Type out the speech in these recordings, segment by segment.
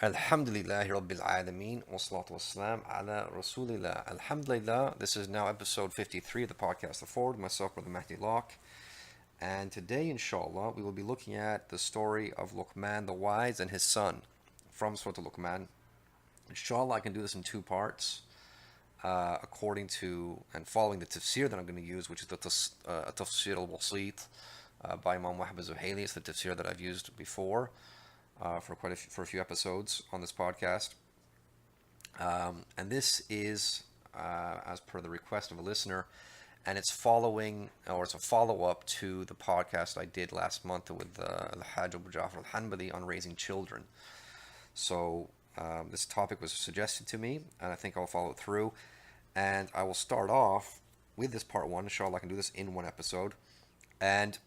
Alhamdulillahi Rabbil Alameen, wassalatu wassalam ala Rasulillah. Alhamdulillah, this is now episode 53 of the podcast The Forward, myself, Brother Mahdi Locke. And today, inshallah, we will be looking at the story of Luqman the Wise and his son from Surat Luqman. Inshallah, I can do this in two parts, according to and following the Tafseer that I'm going to use, which is the Tafseer al-Wasit by Imam Wahbah az-Zuhayli. It's the Tafseer that I've used before. For a few episodes on this podcast, and this is as per the request of a listener, and it's a follow-up to the podcast I did last month with Al-Hajj Abu Ja'far al-Hanbali on raising children. So this topic was suggested to me, and I think I'll follow it through, and I will start off with this part one. Inshallah, I can do this in one episode, and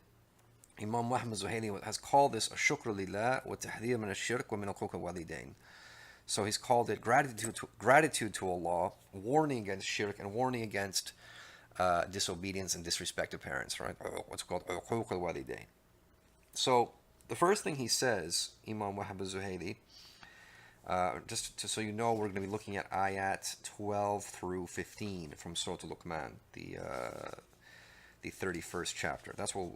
Imam Wahbah az-Zuhayli has called this a shukr lillah wa tahdhir min ash-shirk wa min al-Walidayn. So he's called it gratitude to Allah, warning against shirk and warning against disobedience and disrespect of parents, right? What's called al-Walidayn. So the first thing he says, Imam Wahbah az-Zuhayli, so you know, we're going to be looking at Ayaat 12 through 15 from Surat Luqman, the 31st chapter. That's what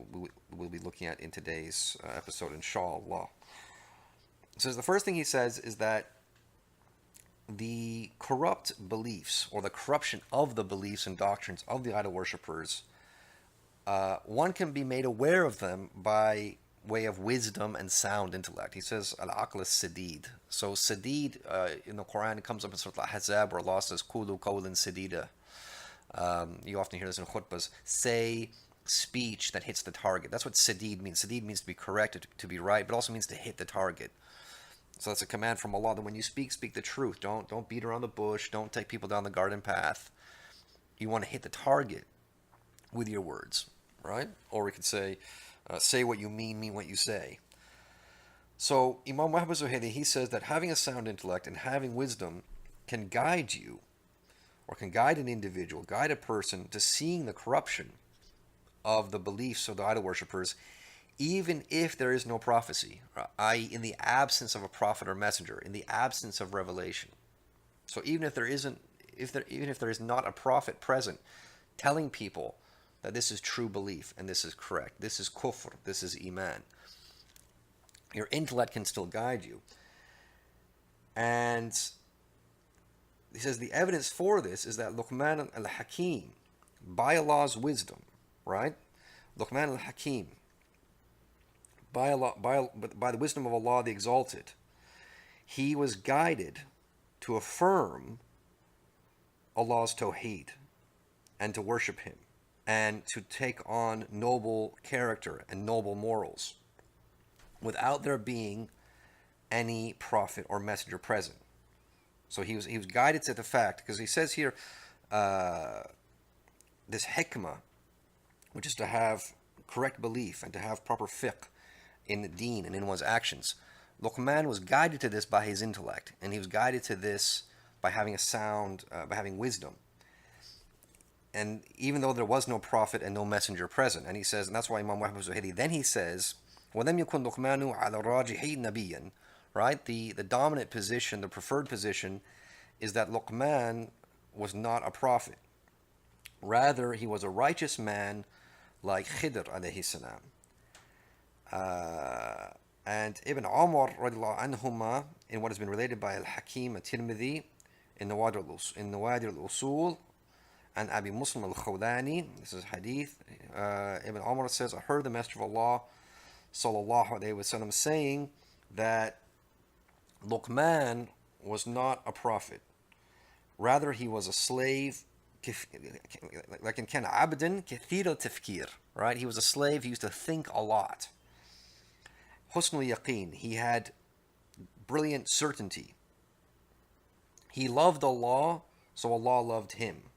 we'll be looking at in today's episode, inshallah. So the first thing he says is that the corrupt beliefs, or the corruption of the beliefs and doctrines of the idol worshippers, one can be made aware of them by way of wisdom and sound intellect. He says, al-aql as-sadid. So sadid, in the Qur'an, it comes up in Surat al-Ahzab, where Allah says, Qulu qawlan sadida. You often hear this in khutbahs. Say speech that hits the target. That's what sadid means. Sadid means to be correct, to be right, but also means to hit the target. So that's a command from Allah that when you speak the truth. Don't beat around the bush. Don't take people down the garden path. You want to hit the target with your words, right? Or we could say what you mean what you say. So Imam Wahbah az-Zuhayli, he says that having a sound intellect and having wisdom can guide you, or can guide an individual, guide a person to seeing the corruption of the beliefs of the idol worshippers, even if there is no prophecy, i.e., in the absence of a prophet or messenger, in the absence of revelation. So even if there is not a prophet present telling people that this is true belief and this is correct, this is kufr, this is iman, your intellect can still guide you. And he says the evidence for this is that Luqman al-Hakim, by Allah's wisdom, right? Luqman al-Hakim, by the wisdom of Allah the Exalted, he was guided to affirm Allah's Tawheed and to worship Him and to take on noble character and noble morals without there being any prophet or messenger present. So he was guided to the fact, because he says here, this hikmah, which is to have correct belief and to have proper fiqh in the deen and in one's actions. Luqman was guided to this by his intellect, and he was guided to this by having by having wisdom. And even though there was no prophet and no messenger present, and he says, and that's why Imam Wahbah az-Zuhayli, then he says, وَلَمْ يَكُنْ لُقْمَانُ عَلَى الرَّاجِحِ نَبِيًّا. Right? The dominant position, the preferred position, is that Luqman was not a prophet. Rather, he was a righteous man like Khidr alayhi salam. And Ibn Umar radiallahu anhuma, in what has been related by Al-Hakim at-Tirmidhi in Nawadir al-Usul, and Abi Muslim al-Khawlani, this is hadith, Ibn Umar says, I heard the Messenger of Allah sallallahu alayhi wa sallam saying that Luqman was not a prophet. Rather, he was a slave, like in kana abdan kathir al-tafkir, right? He was a slave, he used to think a lot. Husnul yaqeen, he had brilliant certainty. He loved Allah, so Allah loved him.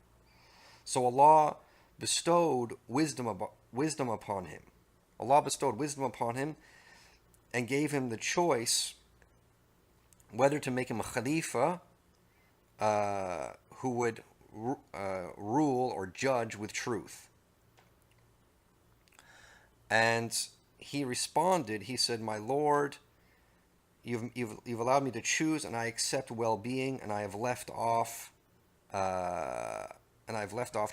So Allah bestowed wisdom upon him. Allah bestowed wisdom upon him and gave him the choice whether to make him a khalifa who would rule or judge with truth. And he responded, he said, my Lord, you've allowed me to choose, and I accept well-being, and I have left off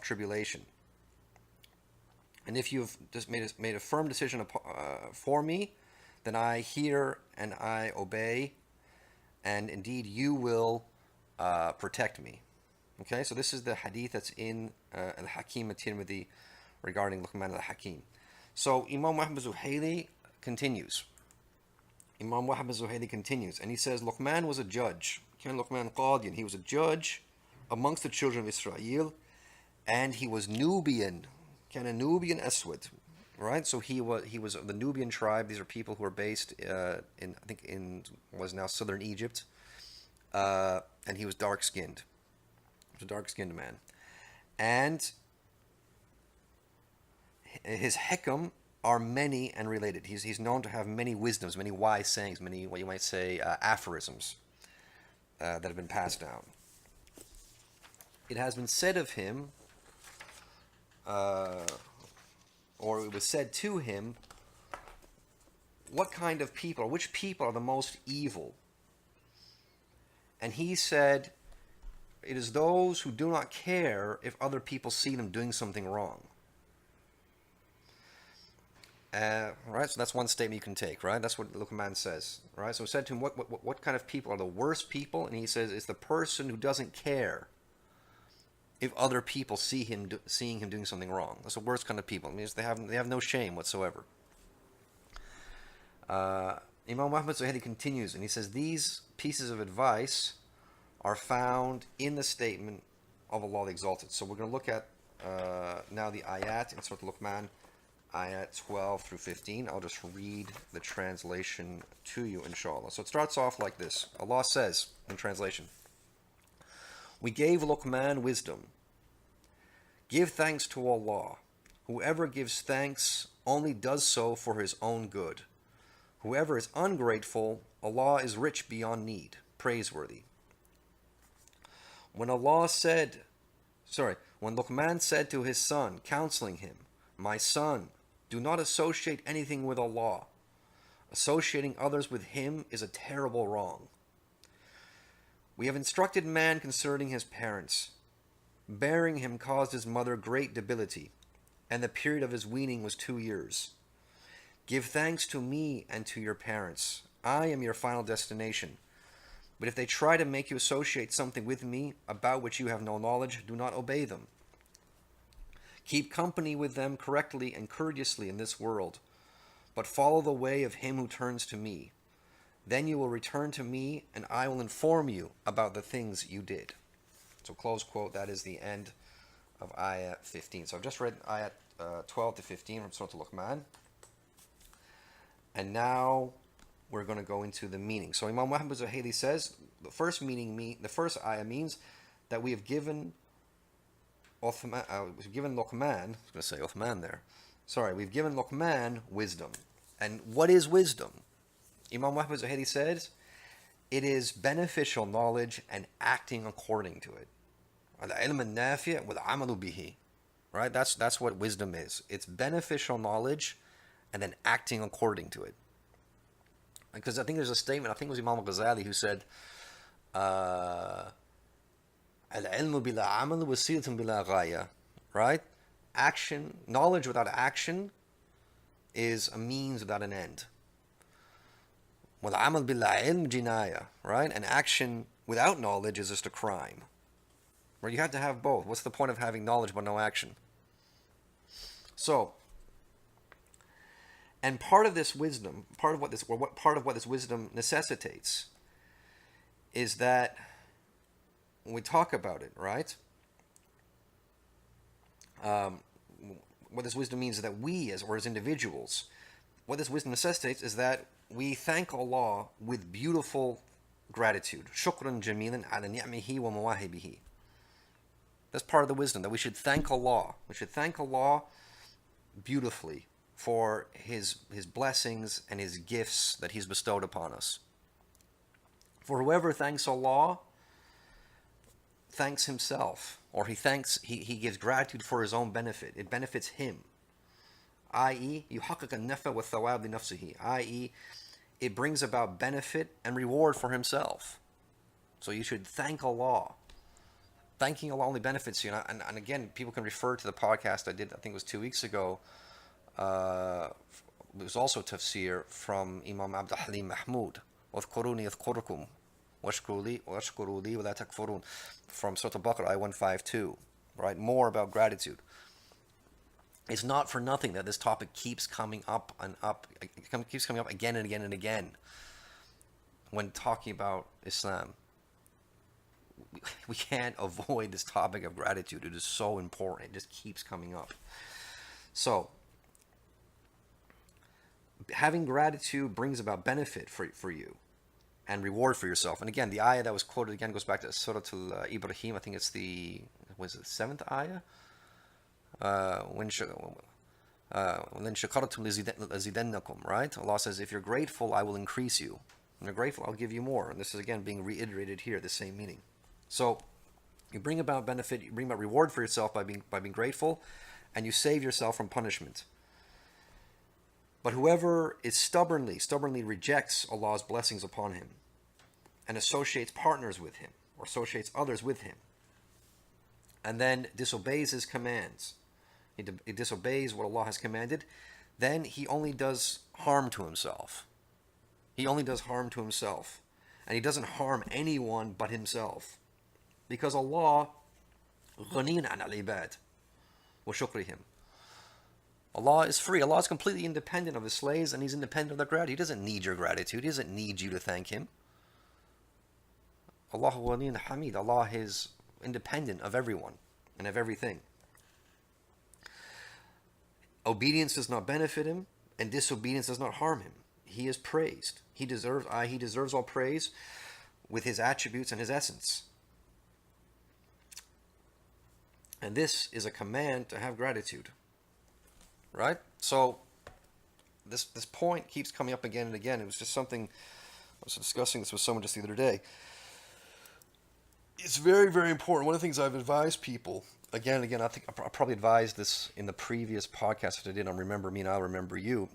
tribulation. And if you've just made a firm decision for me, then I hear and I obey, and indeed you will protect me. Okay, so this is the hadith that's in al-Hakim at-Tirmidhi regarding Luqman al-Hakim. So Imam Wahbah az-Zuhayli continues. And he says, Luqman was a judge. Luqman qadiyan. He was a judge amongst the children of Israel, and he was Nubian. Nubian Aswad, right? So he was of the Nubian tribe. These are people who are based in was now southern Egypt, and he was dark-skinned. He was a dark-skinned man, and his hikam are many and related. He's known to have many wisdoms, many wise sayings, many, what you might say, aphorisms that have been passed down. It has been said of him, or it was said to him, what kind of people, or which people are the most evil? And he said, it is those who do not care if other people see them doing something wrong. Right, so that's one statement you can take, right? That's what Luqman says, right? So it said to him, what kind of people are the worst people? And he says, it's the person who doesn't care if other people seeing him doing something wrong. That's the worst kind of people. It means they have no shame whatsoever. Imam Wahbah az-Zuhayli continues, and he says, these pieces of advice are found in the statement of Allah the Exalted. So we're going to look at now the ayat in Surat Luqman, ayat 12 through 15. I'll just read the translation to you, inshallah. So it starts off like this. Allah says in translation, we gave Luqman wisdom. Give thanks to Allah. Whoever gives thanks only does so for his own good. Whoever is ungrateful, Allah is rich beyond need, praiseworthy. When Luqman said to his son, counseling him, my son, do not associate anything with Allah. Associating others with him is a terrible wrong. We have instructed man concerning his parents. Bearing him caused his mother great debility, and the period of his weaning was 2 years. Give thanks to me and to your parents. I am your final destination. But if they try to make you associate something with me about which you have no knowledge, do not obey them. Keep company with them correctly and courteously in this world, but follow the way of him who turns to me. Then you will return to me, and I will inform you about the things you did. So close quote, that is the end of Ayat 15. So I've just read Ayat 12 to 15 from Surat Luqman. And now we're going to go into the meaning. So Imam Wahbah az-Zuhayli says, the first ayah means that we have given Luqman, we've given Luqman wisdom. And what is wisdom? Imam Wahbah az-Zuhayli says, it is beneficial knowledge and acting according to it. Al-ilm al-nafi' wal-amalu bihi. Right? That's what wisdom is. It's beneficial knowledge and then acting according to it. Because I think there's a statement, I think it was Imam Ghazali who said, al-ilmu bila amal wasilatun bila ghaya. Right? Action, knowledge without action is a means without an end. Wal-amal bila ilm jinaya. Right? And action without knowledge is just a crime. Where you have to have both. What's the point of having knowledge but no action? So, and part of this wisdom, part of what this wisdom necessitates is that when we talk about it, right? What this wisdom means is that we, as individuals, what this wisdom necessitates is that we thank Allah with beautiful gratitude. Shukran jamilan ala ni'mihi wa mawahibihi. That's part of the wisdom, that we should thank Allah. We should thank Allah beautifully for his blessings and his gifts that he's bestowed upon us. For whoever thanks Allah thanks himself, or he gives gratitude for his own benefit. It benefits him. I.e., yuhaqqiq an-nafa wa thawab li nafsihi. I.e., it brings about benefit and reward for himself. So you should thank Allah. Thanking Allah only benefits you. And again, people can refer to the podcast I did, I think it was 2 weeks ago. It was also tafsir from Imam Abdul Halim Mahmoud. وَاذْكُرُونِي أَذْكُرْكُمْ وَاشْكُرُوا لِي وَلَا تَكْفُرُونَ, from Surat Al-Baqarah, Ayat 152. Right? More about gratitude. It's not for nothing that this topic keeps coming up and up. It keeps coming up again and again and again when talking about Islam. We can't avoid this topic of gratitude. It is so important. It just keeps coming up. So, having gratitude brings about benefit for you and reward for yourself. And again, the ayah that was quoted again goes back to Surat Ibrahim. I think it's the 7th ayah? When shakartum lazidannakum, right? Allah says, if you're grateful, I will increase you. When you're grateful, I'll give you more. And this is again being reiterated here, the same meaning. So you bring about benefit, you bring about reward for yourself by being grateful, and you save yourself from punishment. But whoever is stubbornly rejects Allah's blessings upon him and associates partners with him or associates others with him, and then disobeys his commands, he disobeys what Allah has commanded, then he only does harm to himself. He only does harm to himself. And he doesn't harm anyone but himself. Because Allah, غَنِيٌّ عَنْ الْعِبَادِ وَشُكْرِهِمْ. Allah is free. Allah is completely independent of his slaves, and he's independent of their gratitude. He doesn't need your gratitude. He doesn't need you to thank him. Allah غَنِيٌّ حَمِيدٌ. Allah is independent of everyone and of everything. Obedience does not benefit him, and disobedience does not harm him. He is praised. He deserves all praise with his attributes and his essence. And this is a command to have gratitude. Right? So this point keeps coming up again and again. It was just something, I was discussing this with someone just the other day. It's very, very important. One of the things I've advised people, again and again, I think I probably advised this in the previous podcast that I did on Remember Me and I'll Remember You.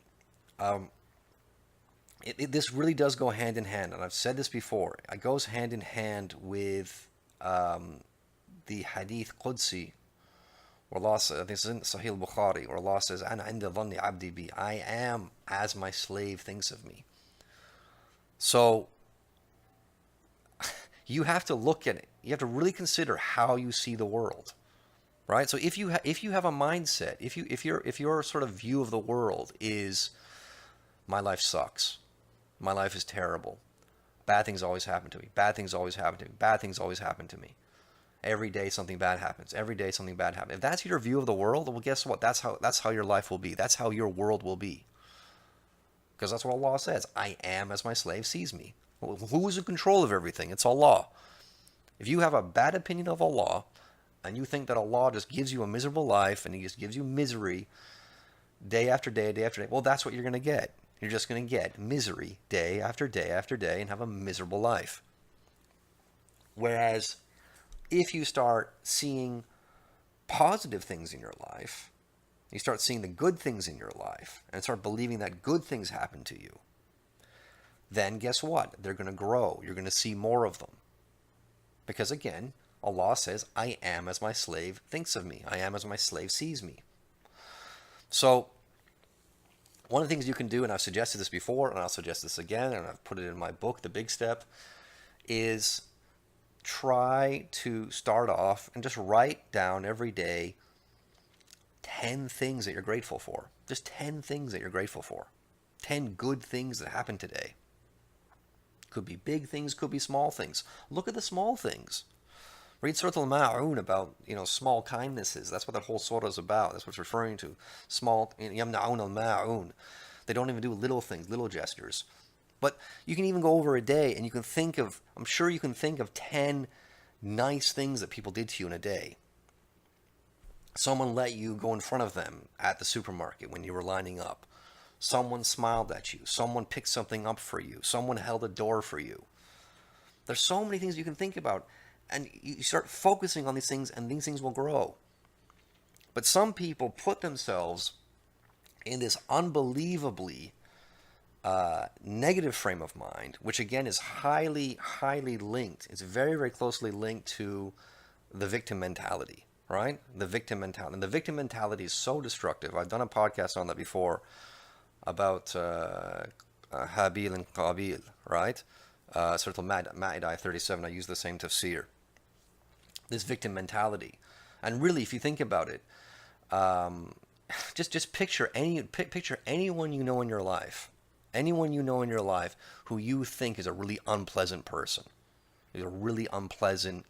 This really does go hand in hand, and I've said this before. It goes hand in hand with the Hadith Qudsi, where Allah says, this is in Sahih Bukhari, where Allah says, "Ana inda dhanni abdi bi," I am as my slave thinks of me. So you have to look at it. You have to really consider how you see the world, right? So if you have a mindset, if your sort of view of the world is, my life sucks, my life is terrible, bad things always happen to me, bad things always happen to me, bad things always happen to me, every day something bad happens, every day something bad happens. If that's your view of the world, well, guess what? That's how your life will be. That's how your world will be. Because that's what Allah says. I am as my slave sees me. Well, who is in control of everything? It's Allah. If you have a bad opinion of Allah, and you think that Allah just gives you a miserable life, and He just gives you misery day after day, well, that's what you're going to get. You're just going to get misery day after day after day and have a miserable life. Whereas, if you start seeing positive things in your life, you start seeing the good things in your life, and start believing that good things happen to you, then guess what? They're going to grow. You're going to see more of them. Because again, Allah says, I am as my slave thinks of me. I am as my slave sees me. So, one of the things you can do, and I've suggested this before, and I'll suggest this again, and I've put it in my book, The Big Step, is try to start off and just write down every day 10 things that you're grateful for. Just 10 things that you're grateful for. 10 good things that happened today. Could be big things, could be small things. Look at the small things. Read Surat Al-Ma'un about, small kindnesses. That's what that whole surah is about. That's what it's referring to. Small, يَمْنَعُونَ الْمَاعُونَ. They don't even do little things, little gestures. But you can even go over a day and you can think of, I'm sure you can think of 10 nice things that people did to you in a day. Someone let you go in front of them at the supermarket when you were lining up. Someone smiled at you. Someone picked something up for you. Someone held a door for you. There's so many things you can think about. And you start focusing on these things, and these things will grow. But some people put themselves in this unbelievably negative frame of mind, which again is highly, highly linked. It's very, very closely linked to the victim mentality, right? The victim mentality. And the victim mentality is so destructive. I've done a podcast on that before about Habil and Qabil, right? Surat Al-Ma'idah 37, I use the same tafseer. This victim mentality. And really, if you think about it, just picture anyone you know in your life. Anyone you know in your life who you think is a really unpleasant person. Is a really unpleasant,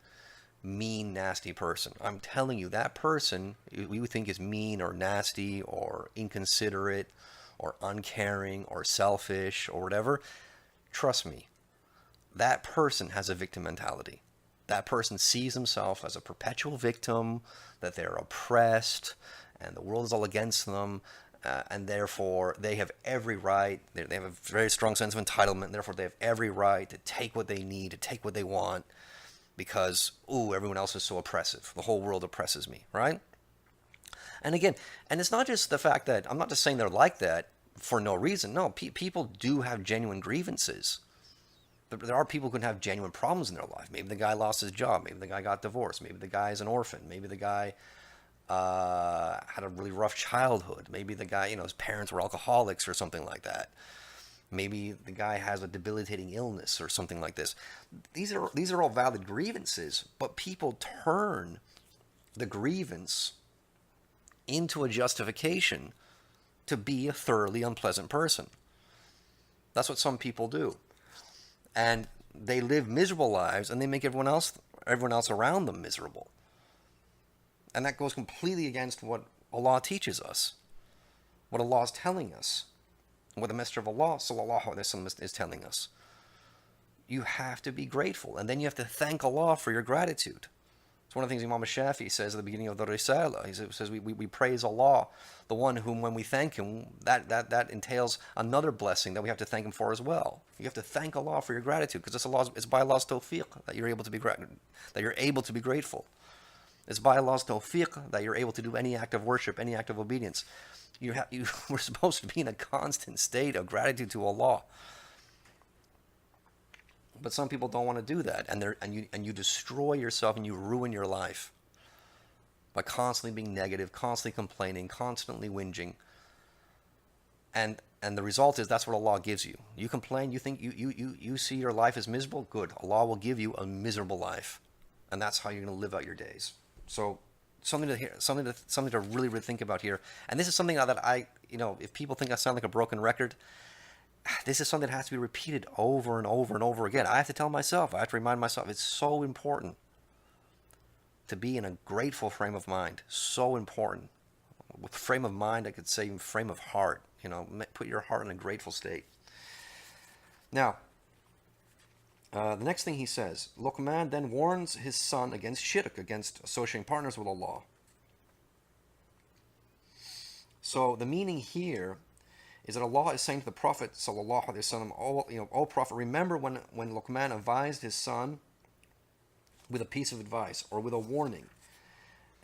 mean, nasty person. I'm telling you, that person you think is mean or nasty or inconsiderate or uncaring or selfish or whatever, trust me, that person has a victim mentality. That person sees himself as a perpetual victim, that they're oppressed, and the world is all against them, and therefore they have every right, they have a very strong sense of entitlement, and therefore they have every right to take what they need, to take what they want, because, everyone else is so oppressive. The whole world oppresses me, right? And again, and it's not just the fact that, I'm not just saying they're like that for no reason. No, people do have genuine grievances. There are people who can have genuine problems in their life. Maybe the guy lost his job. Maybe the guy got divorced. Maybe the guy is an orphan. Maybe the guy had a really rough childhood. Maybe the guy, his parents were alcoholics or something like that. Maybe the guy has a debilitating illness or something like this. These are all valid grievances, but people turn the grievance into a justification to be a thoroughly unpleasant person. That's what some people do. And they live miserable lives, and they make everyone else around them miserable. And that goes completely against what Allah teaches us, what Allah is telling us, what the Messenger of Allah sallallahu alaihi wasallam is telling us. You have to be grateful, and then you have to thank Allah for your gratitude. It's one of the things Imam Shafi says at the beginning of the Risala. He says we praise Allah, the one whom when we thank Him, that entails another blessing that we have to thank Him for as well. You have to thank Allah for your gratitude, because it's by Allah's tawfiq that you're able to be grateful. It's by Allah's tawfiq that you're able to do any act of worship, any act of obedience. We're supposed to be in a constant state of gratitude to Allah. But some people don't want to do that, and you destroy yourself and you ruin your life by constantly being negative, constantly complaining, constantly whinging. And the result is that's what Allah gives you. You complain, you think you see your life as miserable, good. Allah will give you a miserable life, and that's how you're going to live out your days. So something to really, really think about here. And this is something that if people think I sound like a broken record, this is something that has to be repeated over and over and over again. I have to tell myself, I have to remind myself, it's so important to be in a grateful frame of mind. So important. With frame of mind, I could say frame of heart. Put your heart in a grateful state. Now, the next thing he says, Luqman then warns his son against shirk, against associating partners with Allah. So the meaning here is that Allah is saying to the Prophet sallallahu alaihi wasallam, "O Prophet, remember when Luqman advised his son with a piece of advice or with a warning,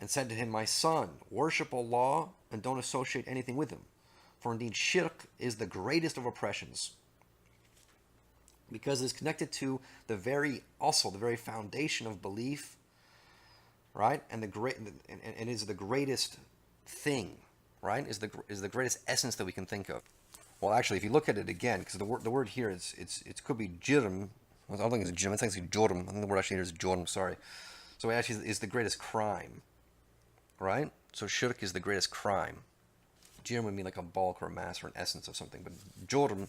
and said to him, my son, worship Allah and don't associate anything with Him, for indeed shirk is the greatest of oppressions, because it is connected to the very foundation of belief, right? And and is the greatest thing." Right, is the greatest essence that we can think of. Well, actually, if you look at it again, because the word here it could be jirm. I don't think it's jirm. I think it's jorm. I think the word actually here is jorm. Sorry. So it actually is the greatest crime. Right. So shirk is the greatest crime. Jirm would mean like a bulk or a mass or an essence of something, but jorm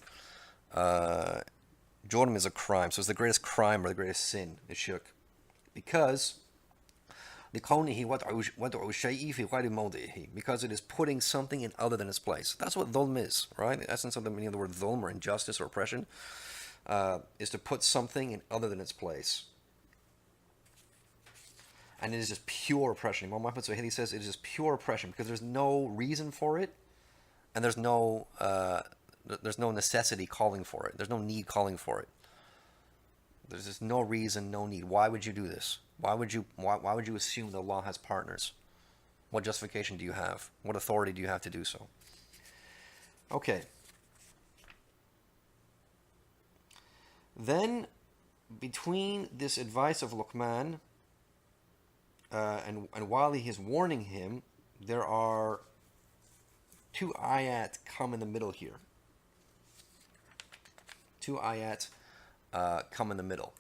is a crime. So it's the greatest crime or the greatest sin is shirk, because because it is putting something in other than its place. That's what dhulm is, right? The essence of the meaning of the word dhulm, or injustice or oppression, is to put something in other than its place. And it is just pure oppression. Imam Wahbah says it is just pure oppression, because there's no reason for it, and there's no necessity calling for it. There's no need calling for it. There's just no reason, no need. Why would you do this? Why would you assume that Allah has partners? What justification do you have? What authority do you have to do so? Okay. Then, between this advice of Luqman and while he is warning him, there are two ayat come in the middle here. Two ayat come in the middle.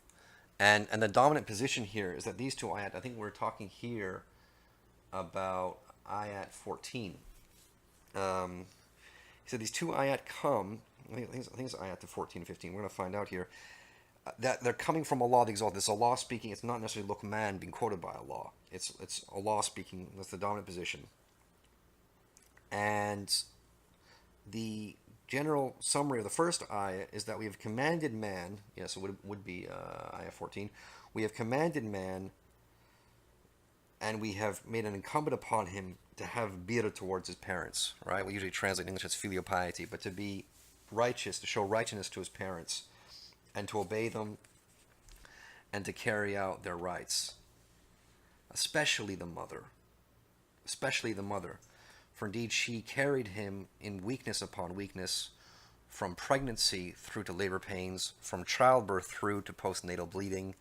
And the dominant position here is that these two ayat, I think we're talking here about ayat 14. He said these two ayat come, I think it's ayat to 14 and 15, we're going to find out here, that they're coming from Allah the Exalted. It's Allah speaking, it's not necessarily Luqman being quoted by Allah. It's Allah speaking, that's the dominant position. And the general summary of the first ayah is that we have commanded man, yes, it would be ayah 14, we have commanded man and we have made an incumbent upon him to have birr towards his parents, right? We usually translate in English as filial piety, but to be righteous, to show righteousness to his parents, and to obey them, and to carry out their rights. Especially the mother. Especially the mother. For indeed she carried him in weakness upon weakness, from pregnancy through to labor pains, from childbirth through to postnatal bleeding.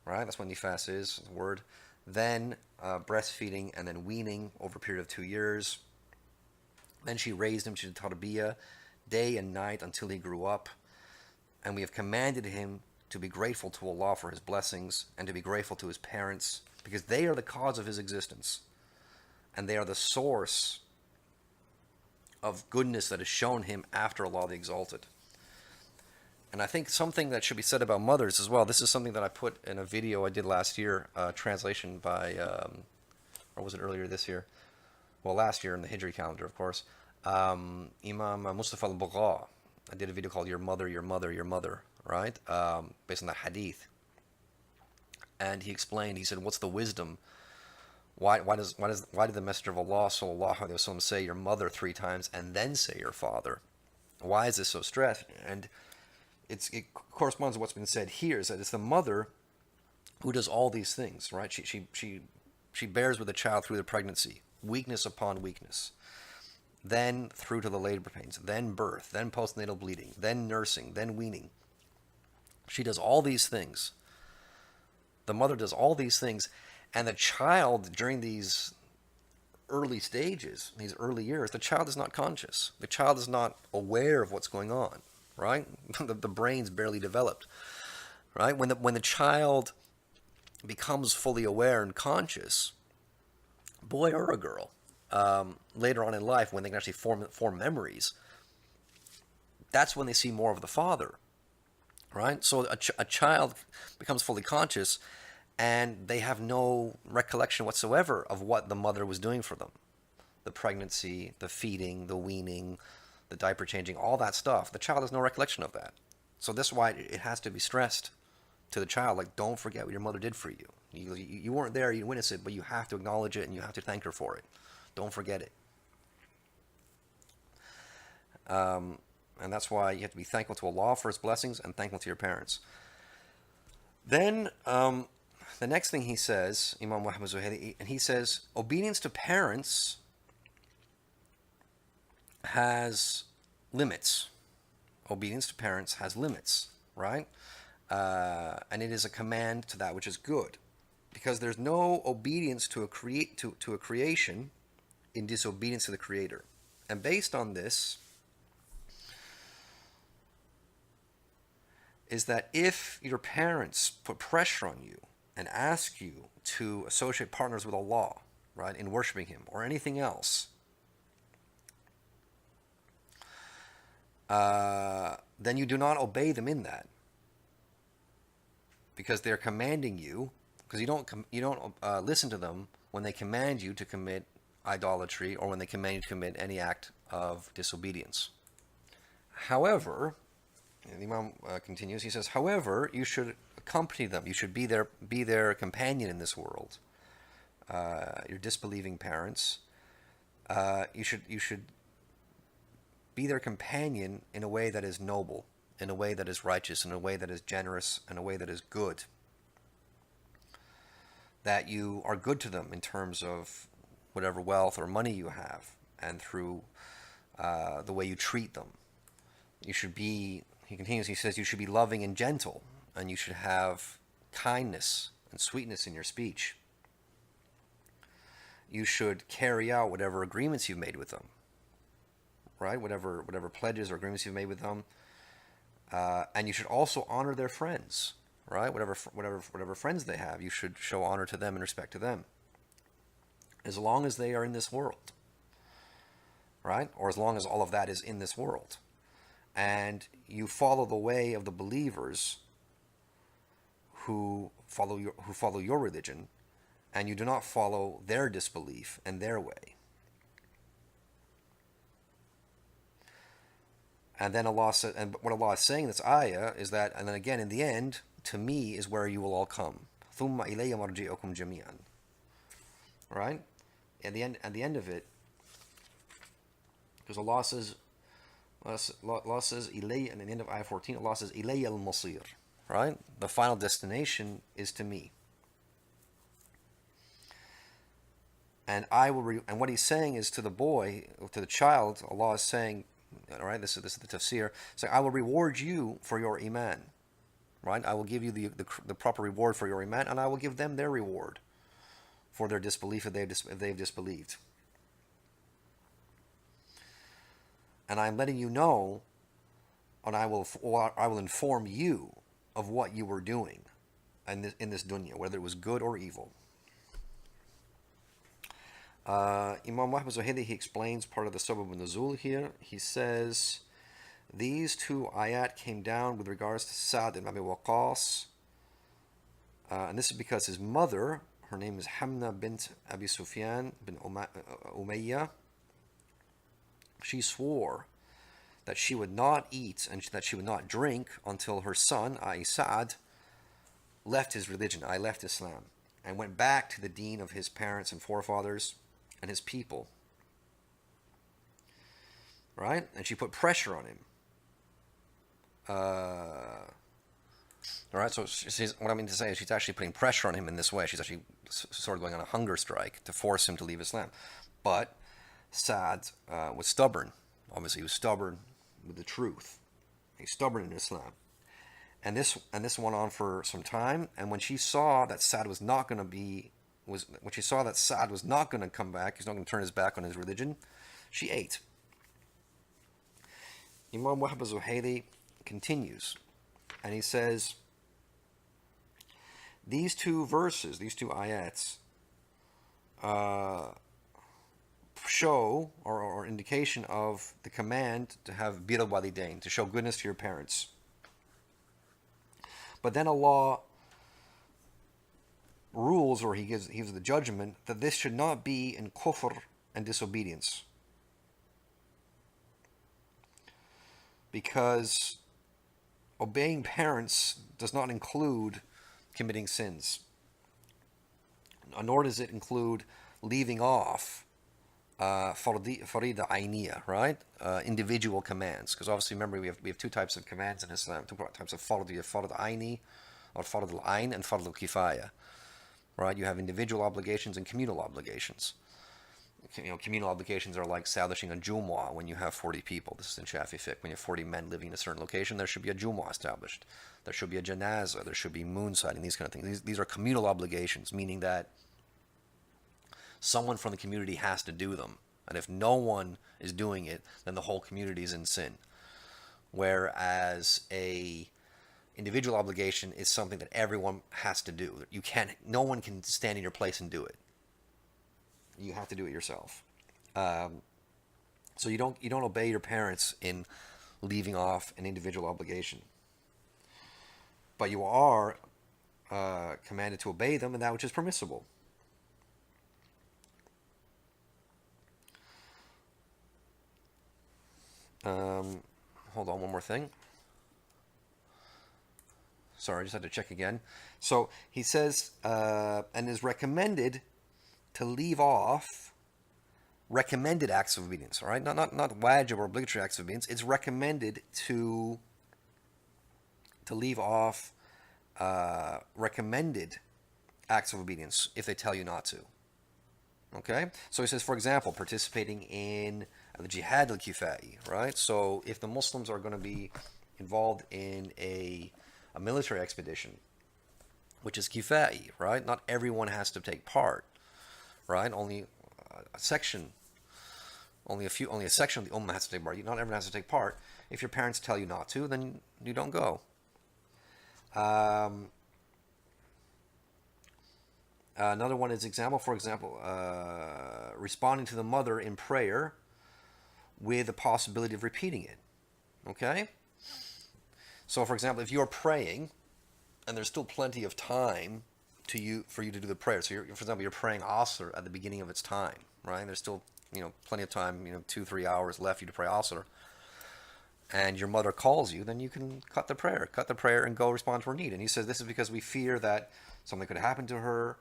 Right? That's what nifas is, the word. Then breastfeeding, and then weaning over a period of 2 years. Then she raised him to tarbiyah, day and night until he grew up. And we have commanded him to be grateful to Allah for his blessings, and to be grateful to his parents, because they are the cause of his existence. And they are the source of goodness that is shown him after Allah the Exalted. And I think something that should be said about mothers as well, this is something that I put in a video I did last year, translation by, or was it earlier this year? Well, last year in the Hijri calendar, of course. Imam Mustafa al-Bugha. I did a video called Your Mother, Your Mother, Your Mother, right? Based on the hadith. And he explained, he said, what's the wisdom? Why did the Messenger of Allah sallallahu alaihi wasallam say your mother 3 times and then say your father? Why is this so stressed? And it corresponds to what's been said here, is that it's the mother who does all these things, right? She bears with the child through the pregnancy, weakness upon weakness, then through to the labor pains, then birth, then postnatal bleeding, then nursing, then weaning. She does all these things. The mother does all these things, and the child during these early stages, these early years, the child is not conscious. The child is not aware of what's going on, right? The brain's barely developed, right? When the child becomes fully aware and conscious, boy or a girl, later on in life, when they can actually form memories, that's when they see more of the father, right? So a child becomes fully conscious, and they have no recollection whatsoever of what the mother was doing for them. The pregnancy, the feeding, the weaning, the diaper changing, all that stuff. The child has no recollection of that. So this is why it has to be stressed to the child, like, don't forget what your mother did for you. You weren't there, you witnessed it, but you have to acknowledge it and you have to thank her for it. Don't forget it. And that's why you have to be thankful to Allah for his blessings and thankful to your parents. Then the next thing he says, Imam Wahbah az-Zuhayli, and he says, obedience to parents has limits. Obedience to parents has limits, right? And it is a command to that which is good, because there's no obedience to a creation in disobedience to the Creator. And based on this is that if your parents put pressure on you and ask you to associate partners with Allah, right, in worshiping him or anything else, then you do not obey them in that, because they're commanding you, because you don't listen to them when they command you to commit idolatry or when they command you to commit any act of disobedience. However, the Imam continues, he says, however, you should accompany them, you should be their companion in this world. Your disbelieving parents, you should be their companion in a way that is noble, in a way that is righteous, in a way that is generous, in a way that is good. That you are good to them in terms of whatever wealth or money you have, and through the way you treat them. You should be, he continues, he says, you should be loving and gentle, and you should have kindness and sweetness in your speech. You should carry out whatever agreements you've made with them, right? Whatever pledges or agreements you've made with them. And you should also honor their friends, right? Whatever friends they have, you should show honor to them and respect to them, as long as they are in this world, right? Or as long as all of that is in this world. And you follow the way of the believers who follow your religion, and you do not follow their disbelief and their way. And then Allah said, and what Allah is saying in this ayah is that, and then again in the end, to me is where you will all come. ثُمَّ إِلَيَّ مَرْجِعُكُمْ جَمِيعًا. Right? At the end of it, because Allah says, إِلَيَّ, and at the end of ayah 14, Allah says, إِلَيَّ الْمَصِيرُ. Right? The final destination is to me. And and what he's saying is to the boy, to the child, Allah is saying, all right, this is the Tafseer, saying, I will reward you for your iman. Right? I will give you the proper reward for your iman, and I will give them their reward for their disbelief if they've disbelieved. And I'm letting you know, and I will inform you of what you were doing in this dunya, whether it was good or evil. Imam Wahbah az-Zuhayli, he explains part of the sabab al-nuzul here. He says, these two ayat came down with regards to Sa'd ibn Abi Waqqas, and this is because his mother, her name is Hamna bint Abi Sufyan bin Umayyah, she swore that she would not eat and that she would not drink until her son, i.e. Sa'd, left his religion, left Islam, and went back to the deen of his parents and forefathers and his people. Right? And she put pressure on him. All right, so what I mean to say is she's actually putting pressure on him in this way. She's actually sort of going on a hunger strike to force him to leave Islam. But Sa'd was stubborn. Obviously, he was stubborn with the truth. He's stubborn in Islam. And this went on for some time. And when she saw that Sa'd was not going to come back, he's not going to turn his back on his religion, she ate. Imam Wahbah az-Zuhayli continues, and he says, these two verses, these two ayats, show or indication of the command to have bir al-Walidayn, to show goodness to your parents. But then Allah rules, or he gives the judgment, that this should not be in kufr and disobedience. Because obeying parents does not include committing sins. Nor does it include leaving off farida ayniya, right? Individual commands. Because obviously, remember, we have two types of commands in Islam, two types of farida. You have farida ayni, or farida al-ayn, and farida al-kifaya. Right? You have individual obligations and communal obligations. Communal obligations are like establishing a Jumu'ah when you have 40 people. This is in Shafi fiqh. When you have 40 men living in a certain location, there should be a Jumu'ah established. There should be a janazah. There should be moon sighting, these kind of things. These are communal obligations, meaning that someone from the community has to do them. And if no one is doing it, then the whole community is in sin. Whereas a individual obligation is something that everyone has to do. No one can stand in your place and do it. You have to do it yourself. So you don't obey your parents in leaving off an individual obligation, but you are commanded to obey them in that which is permissible. Hold on, one more thing. Sorry, I just had to check again. So he says, and is recommended to leave off recommended acts of obedience. All right, not wajib or obligatory acts of obedience. It's recommended to leave off recommended acts of obedience if they tell you not to. Okay, so he says, for example, participating in the jihad al-kifai. Right, so if the Muslims are going to be involved in a military expedition, which is kifai, right? Not everyone has to take part, right? Only a section, only a section of the ummah has to take part. Not everyone has to take part. If your parents tell you not to, then you don't go. Another one is for example, responding to the mother in prayer with the possibility of repeating it. Okay? So, for example, if you're praying and there's still plenty of time for you to do the prayer. So, for example, you're praying Asr at the beginning of its time, right? There's still, plenty of time, 2-3 hours left for you to pray Asr. And your mother calls you, then you can cut the prayer and go respond to her need. And he says this is because we fear that something could happen to her,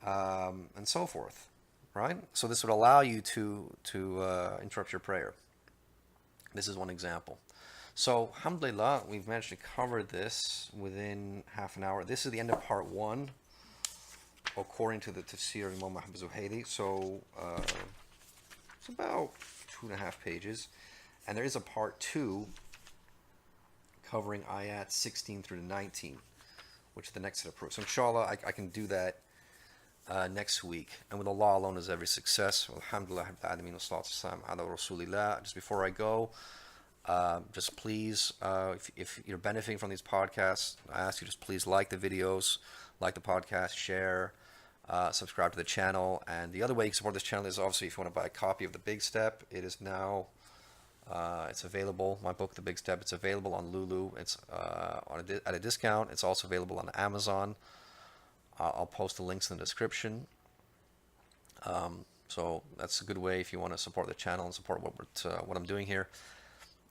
and so forth, right? So this would allow you to interrupt your prayer. This is one example. So, alhamdulillah, we've managed to cover this within half an hour. This is the end of part 1, according to the Tafseer of Imam Wahbah az-Zuhayli. So, it's about 2.5 pages. And there is a part 2 covering Ayaat 16 through to 19, which is the next set of proofs. So, inshallah, I can do that next week. And with Allah alone is every success. Alhamdulillah, ala rasulillah. Just before I go, just please, if you're benefiting from these podcasts, I ask you just please like the videos, like the podcast, share, subscribe to the channel. And the other way you can support this channel is obviously if you want to buy a copy of The Big Step. It is now, it's available, my book, The Big Step, it's available on Lulu. It's at a discount. It's also available on Amazon. I'll post the links in the description. So that's a good way if you want to support the channel and support what I'm doing here.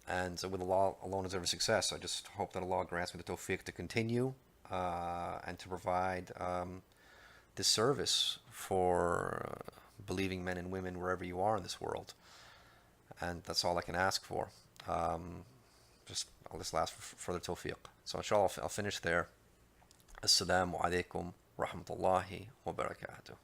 And with Allah alone is every success. I just hope that Allah grants me the tawfiq to continue and to provide this service for believing men and women wherever you are in this world. And that's all I can ask for. I'll just ask for further tawfiq. So inshallah, I'll finish there. Assalamu alaikum wa rahmatullahi wa barakatuh.